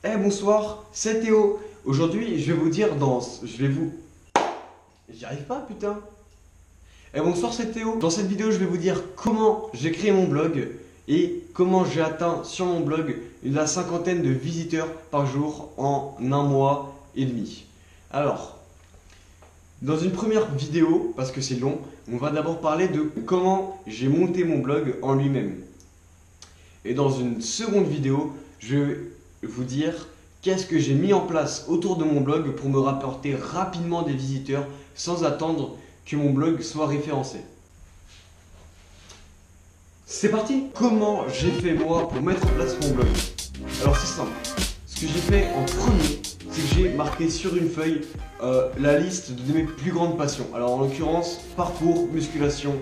Bonsoir, c'est Théo. Aujourd'hui, je vais vous dire dans... Je vais vous... J'y arrive pas, putain. Bonsoir, c'est Théo. Dans cette vidéo, je vais vous dire comment j'ai créé mon blog et comment j'ai atteint sur mon blog la cinquantaine de visiteurs par jour en un mois et demi. Alors, dans une première vidéo, parce que c'est long, on va d'abord parler de comment j'ai monté mon blog en lui-même. Et dans une seconde vidéo, je vais vous dire qu'est-ce que j'ai mis en place autour de mon blog pour me rapporter rapidement des visiteurs sans attendre que mon blog soit référencé. C'est parti! Comment j'ai fait moi pour mettre en place mon blog? Alors c'est simple. Ce que j'ai fait en premier, c'est que j'ai marqué sur une feuille la liste de mes plus grandes passions. Alors en l'occurrence, parcours, musculation,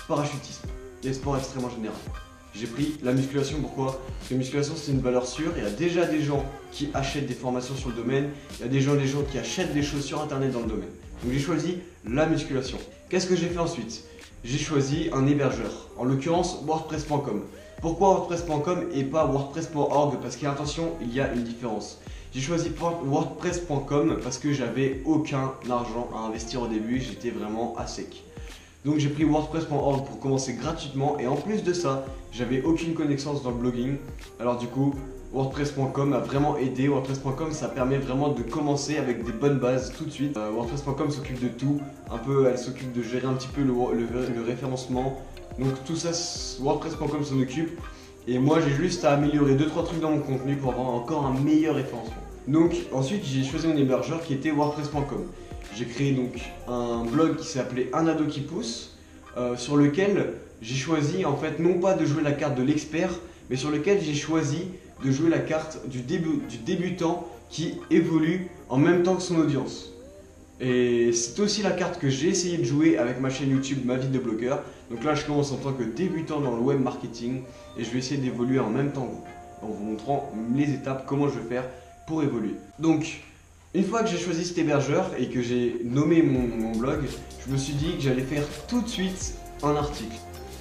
parachutisme et sport extrêmement général. J'ai pris la musculation, pourquoi? Parce que la musculation c'est une valeur sûre, il y a déjà des gens qui achètent des formations sur le domaine, il y a des gens qui achètent des choses sur internet dans le domaine. Donc j'ai choisi la musculation. Qu'est-ce que j'ai fait ensuite? J'ai choisi un hébergeur, en l'occurrence WordPress.com. Pourquoi WordPress.com et pas WordPress.org? Parce qu'attention, il y a une différence. J'ai choisi WordPress.com parce que j'avais aucun argent à investir au début, j'étais vraiment à sec. Donc j'ai pris WordPress.org pour commencer gratuitement et en plus de ça, j'avais aucune connaissance dans le blogging. Alors du coup, WordPress.com a vraiment aidé. WordPress.com ça permet vraiment de commencer avec des bonnes bases tout de suite. WordPress.com s'occupe de tout, elle s'occupe de gérer un petit peu le référencement. Donc tout ça, WordPress.com s'en occupe. Et moi j'ai juste à améliorer 2-3 trucs dans mon contenu pour avoir encore un meilleur référencement. Donc ensuite j'ai choisi mon hébergeur qui était WordPress.com. J'ai créé donc un blog qui s'appelait Un ado qui pousse, sur lequel j'ai choisi en fait non pas de jouer la carte de l'expert, mais sur lequel j'ai choisi de jouer la carte du débutant qui évolue en même temps que son audience. Et c'est aussi la carte que j'ai essayé de jouer avec ma chaîne YouTube Ma vie de blogueur. Donc là je commence en tant que débutant dans le web marketing et je vais essayer d'évoluer en même temps que vous, en vous montrant les étapes, comment je vais faire pour évoluer. Donc une fois que j'ai choisi cet hébergeur et que j'ai nommé mon blog, je me suis dit que j'allais faire tout de suite un article.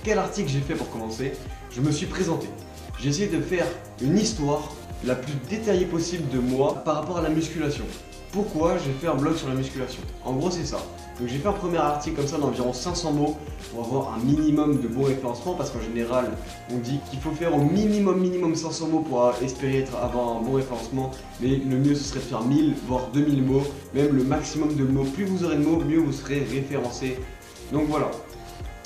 Quel article j'ai fait pour commencer? Je me suis présenté. J'ai essayé de faire une histoire la plus détaillée possible de moi par rapport à la musculation. Pourquoi j'ai fait un blog sur la musculation? En gros c'est ça. Donc j'ai fait un premier article comme ça d'environ 500 mots pour avoir un minimum de bons référencements parce qu'en général on dit qu'il faut faire au minimum 500 mots pour espérer avoir un bon référencement, mais le mieux ce serait de faire 1000 voire 2000 mots, même le maximum de mots. Plus vous aurez de mots, mieux vous serez référencé. Donc voilà,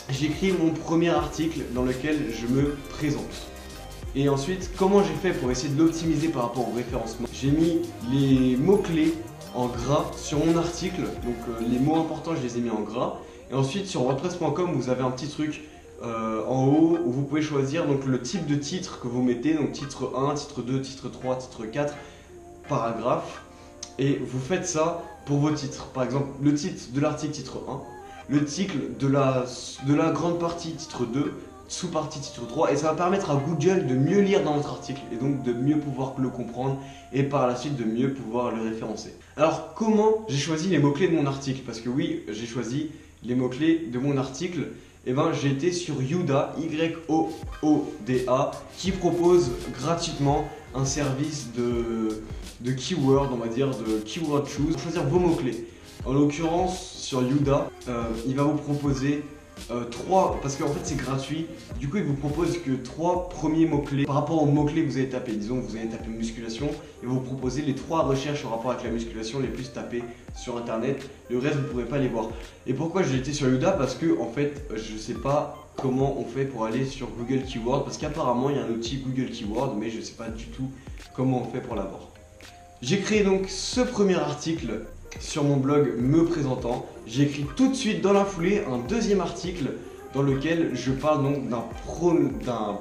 j'ai écrit mon premier article dans lequel je me présente. Et ensuite, comment j'ai fait pour essayer de l'optimiser par rapport au référencement? J'ai mis les mots-clés en gras sur mon article, donc les mots importants je les ai mis en gras. Et ensuite sur WordPress.com vous avez un petit truc en haut où vous pouvez choisir donc, le type de titre que vous mettez, donc titre 1, titre 2, titre 3, titre 4, paragraphe. Et vous faites ça pour vos titres. Par exemple le titre de l'article titre 1, le titre de la grande partie titre 2, sous-partie titre 3, et ça va permettre à Google de mieux lire dans votre article et donc de mieux pouvoir le comprendre et par la suite de mieux pouvoir le référencer. Alors comment j'ai choisi les mots-clés de mon article? Parce que oui, j'ai choisi les mots-clés de mon article. Et j'ai été sur Youda, Y-O-O-D-A, qui propose gratuitement un service de keyword, on va dire, de keyword choose, pour choisir vos mots-clés. En l'occurrence, sur Youda, il va vous proposer 3, parce qu'en fait c'est gratuit, du coup il vous propose que 3 premiers mots-clés par rapport aux mots-clés que vous avez tapés. Disons que vous avez tapé musculation, et vous proposez les 3 recherches en rapport avec la musculation les plus tapées sur internet, le reste vous ne pourrez pas les voir. Et pourquoi j'ai été sur Youda? Parce que en fait je sais pas comment on fait pour aller sur Google Keyword, parce qu'apparemment il y a un outil Google Keyword, mais je sais pas du tout comment on fait pour l'avoir. J'ai créé donc ce premier article sur mon blog me présentant. J'ai écrit tout de suite dans la foulée un deuxième article dans lequel je parle donc d'un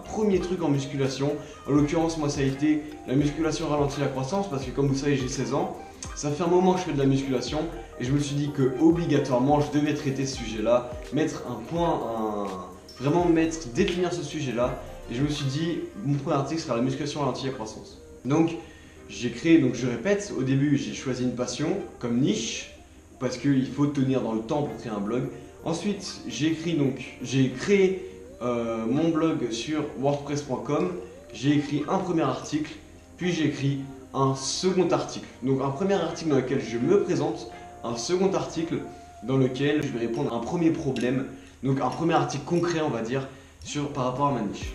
premier truc en musculation. En l'occurrence moi ça a été la musculation ralentit la croissance parce que comme vous savez j'ai 16 ans. Ça fait un moment que je fais de la musculation et je me suis dit que obligatoirement je devais traiter ce sujet là, mettre un point, définir ce sujet là. Et je me suis dit mon premier article sera la musculation ralentit la croissance. Donc j'ai créé, donc je répète, au début j'ai choisi une passion comme niche parce qu'il faut tenir dans le temps pour créer un blog. Ensuite j'ai créé mon blog sur WordPress.com, j'ai écrit un premier article, puis j'ai écrit un second article. Donc un premier article dans lequel je me présente, un second article dans lequel je vais répondre à un premier problème. Donc un premier article concret, on va dire, par rapport à ma niche.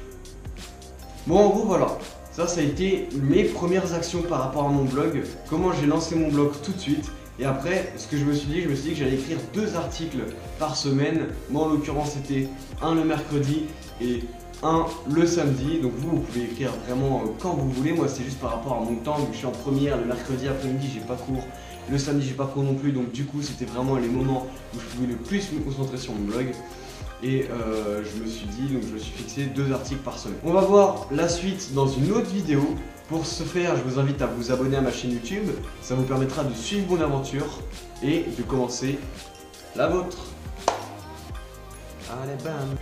Bon, en gros, voilà. Ça a été mes premières actions par rapport à mon blog. Comment j'ai lancé mon blog tout de suite. Et après, ce que je me suis dit que j'allais écrire 2 articles par semaine. Moi, en l'occurrence, c'était un le mercredi et un le samedi. Donc vous pouvez écrire vraiment quand vous voulez. Moi, c'est juste par rapport à mon temps. Vu que je suis en première, le mercredi après-midi, j'ai pas cours. Le samedi, j'ai pas cours non plus. Donc du coup, c'était vraiment les moments où je pouvais le plus me concentrer sur mon blog. Et je me suis dit, donc je me suis fixé 2 articles par semaine. On va voir la suite dans une autre vidéo. Pour ce faire, je vous invite à vous abonner à ma chaîne YouTube. Ça vous permettra de suivre mon aventure et de commencer la vôtre. Allez, bam!